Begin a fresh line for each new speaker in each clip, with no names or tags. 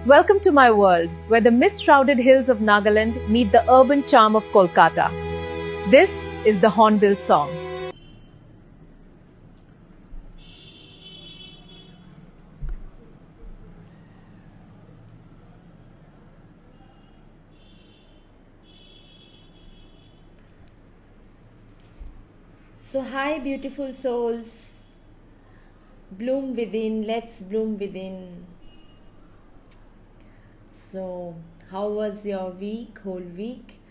Welcome to my world, where the mist-shrouded hills of Nagaland meet the urban charm of Kolkata. This is the Hornbill Song.
So, hi, beautiful souls. Bloom within, let's bloom within. So, how was your week, whole week?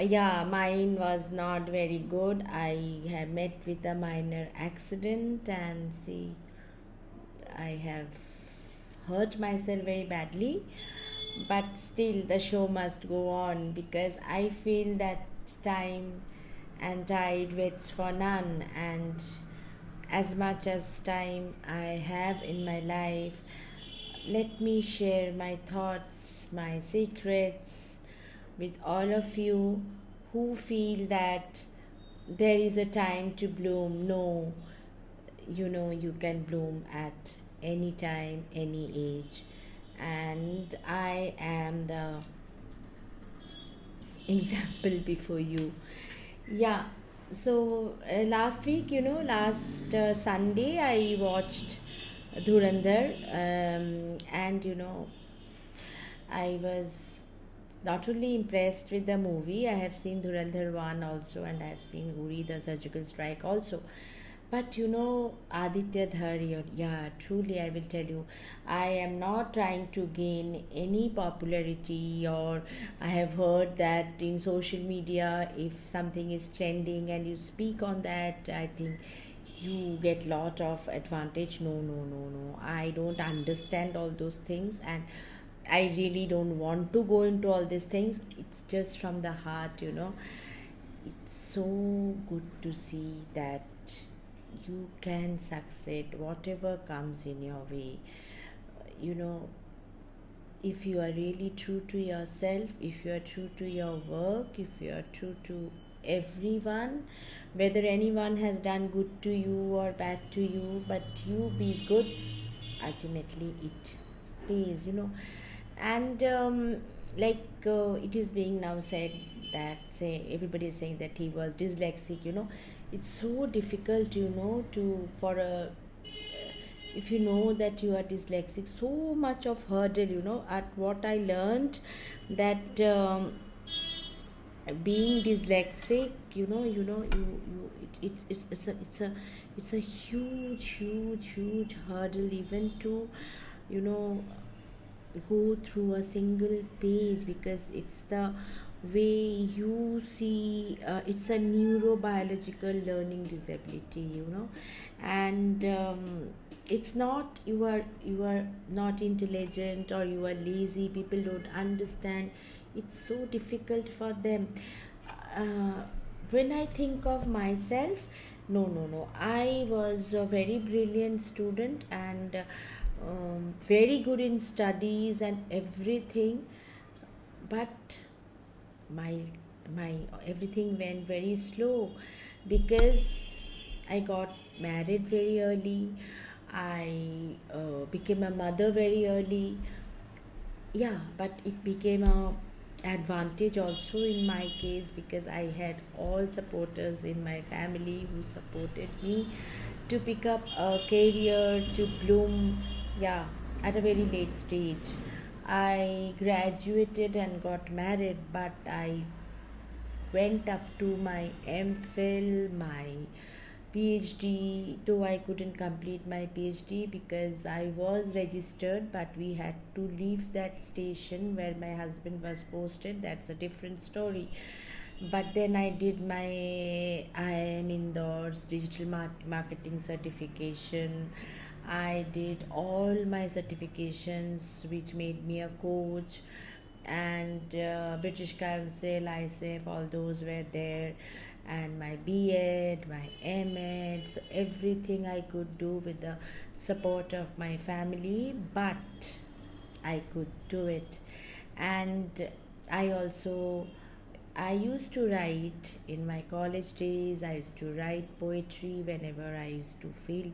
Yeah, mine was not very good. I have met with a minor accident and see, I have hurt myself very badly. But still, the show must go on because I feel that time and tide waits for none, and as much as time I have in my life, let me share my thoughts, my secrets with all of you who feel that there is a time to bloom. No, you can bloom at any time, any age, and I am the example before you. Yeah. So last week, last Sunday, I watched Dhurandhar, and I was not only impressed with the movie. I have seen Dhurandhar 1 also, and I have seen Uri the Surgical Strike also. But Aditya Dhar, yeah, truly, I will tell you, I am not trying to gain any popularity, or I have heard that in social media, if something is trending and you speak on that, I think you get lot of advantage. No, no, no, no. I don't understand all those things, and I really don't want to go into all these things. It's just from the heart. It's so good to see that you can succeed whatever comes in your way. You know, if you are really true to yourself, if you are true to your work, if you are true to everyone, whether anyone has done good to you or bad to you, but you be good, ultimately it pays. And it is being now said that, say, everybody is saying that he was dyslexic. It's so difficult, to for a if you know that you are dyslexic, so much of hurdle, at what I learned, that being dyslexic, it's a huge, huge, huge hurdle, even to you know go through a single page, because it's the way you see, it's a neurobiological learning disability. And it's not, you are not intelligent or you are lazy, people don't understand, it's so difficult for them. uh, when I think of myself, no, no, no, I was a very brilliant student, and very good in studies and everything, but my my everything went very slow, because I got married very early. I became a mother very early. Yeah, but it became a advantage also in my case, because I had all supporters in my family who supported me to pick up a career, to bloom, yeah, at a very late stage. I graduated and got married, but I went up to my MPhil, my PhD, though I couldn't complete my PhD because I was registered, but we had to leave that station where my husband was posted. That's a different story. But then I did my IIM Indoors digital marketing certification. I did all my certifications, which made me a coach, and British Council, ISEF, all those were there, and my B.Ed, my M.Ed, so everything I could do with the support of my family, but I could do it. And I also, I used to write in my college days. I used to write poetry whenever I used to feel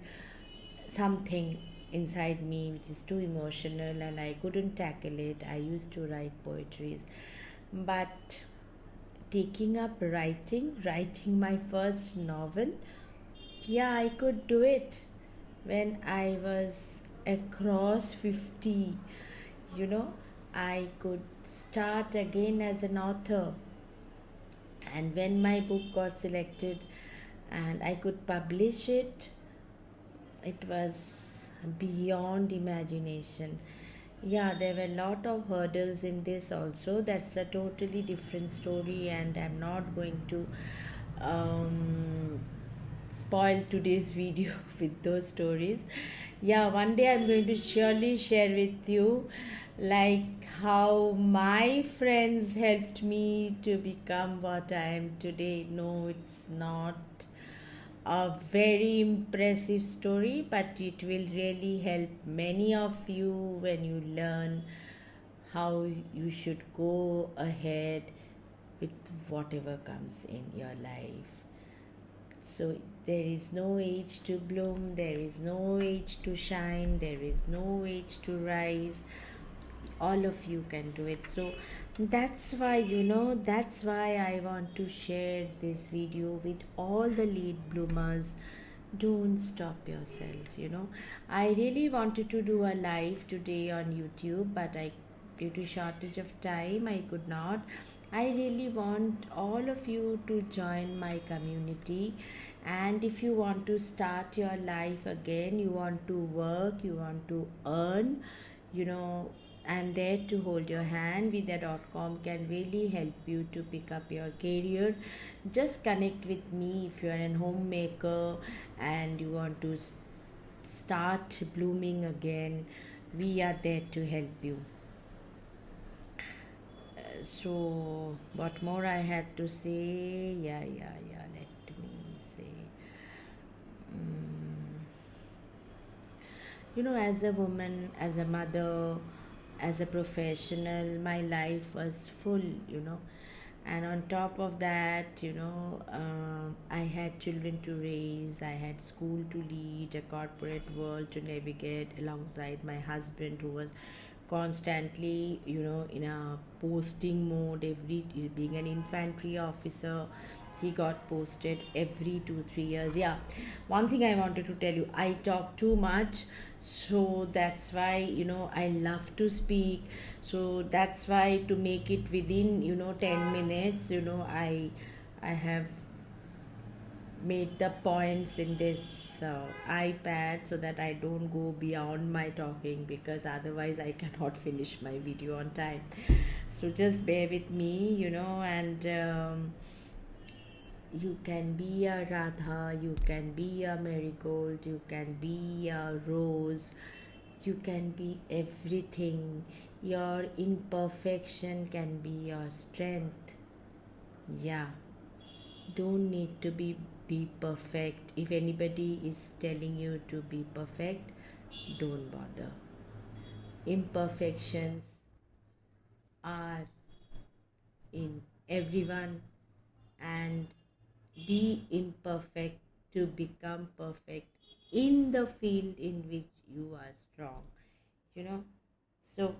something. inside me which is too emotional and I couldn't tackle it. I used to write poetries, but taking up writing my first novel, yeah, I could do it when I was across 50. You know, I could start again as an author. And when my book got selected and I could publish it, it was beyond imagination. Yeah, there were a lot of hurdles in this also. That's a totally different story, and I'm not going to um, spoil today's video with those stories. Yeah, one day I'm going to surely share with you like how my friends helped me to become what I am today. No, it's not a very impressive story, but it will really help many of you when you learn how you should go ahead with whatever comes in your life. So there is no age to bloom, there is no age to shine, there is no age to rise. All of you can do it. So that's why, that's why I want to share this video with all the late bloomers. Don't stop yourself. I really wanted to do a live today on YouTube, but I due to shortage of time I could not. I really want all of you to join my community, and if you want to start your life again, you want to work, you want to earn, you know I'm there to hold your hand. Vidya.com can really help you to pick up your career. Just connect with me if you are a homemaker and you want to start blooming again. We are there to help you. So what more I have to say? Yeah, let me say. As a woman, as a mother, as a professional, my life was full. And on top of that, I had children to raise, I had school to lead, a corporate world to navigate alongside my husband, who was constantly, in a posting mode. Every being an infantry officer, he got posted every 2 3 years. Yeah, one thing I wanted to tell you, I talk too much, so that's why, I love to speak. So that's why, to make it within 10 minutes, I have made the points in this iPad, so that I don't go beyond my talking, because otherwise I cannot finish my video on time. So just bear with me, and you can be a Radha, you can be a marigold, you can be a rose, you can be everything. Your imperfection can be your strength. Yeah, don't need to be perfect. If anybody is telling you to be perfect, don't bother. Imperfections are in everyone, and be imperfect to become perfect in the field in which you are strong. you know so,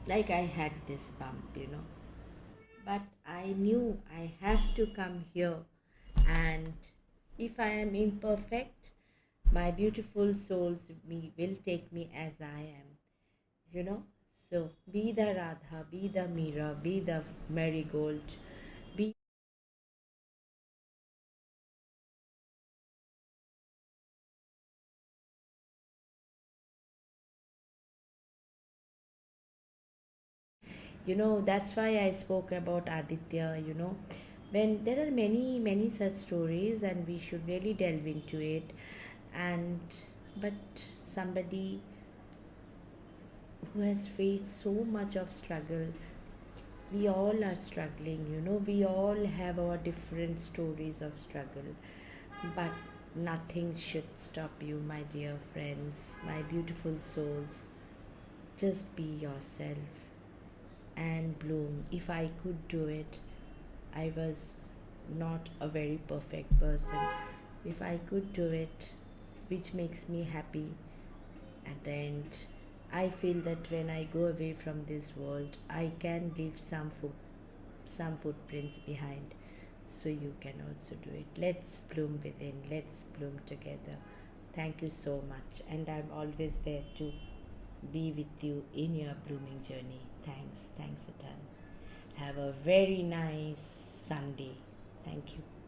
like, I had this bump, but I knew I have to come here. And if I am imperfect, my beautiful souls me will take me as I am. you know so be the Radha, be the Meera, be the marigold, be. That's why I spoke about Aditya. When there are many such stories, and we should really delve into it. And but somebody who has faced so much of struggle, we all are struggling. We all have our different stories of struggle, but nothing should stop you, my dear friends, my beautiful souls. Just be yourself and bloom. If I could do it, I was not a very perfect person. If I could do it, which makes me happy, At the end, I feel that when I go away from this world, I can leave some footprints behind. So you can also do it. Let's bloom within, let's bloom together. Thank you so much, and I'm always there to be with you in your blooming journey. Thanks a ton. Have a very nice Sunday. Thank you.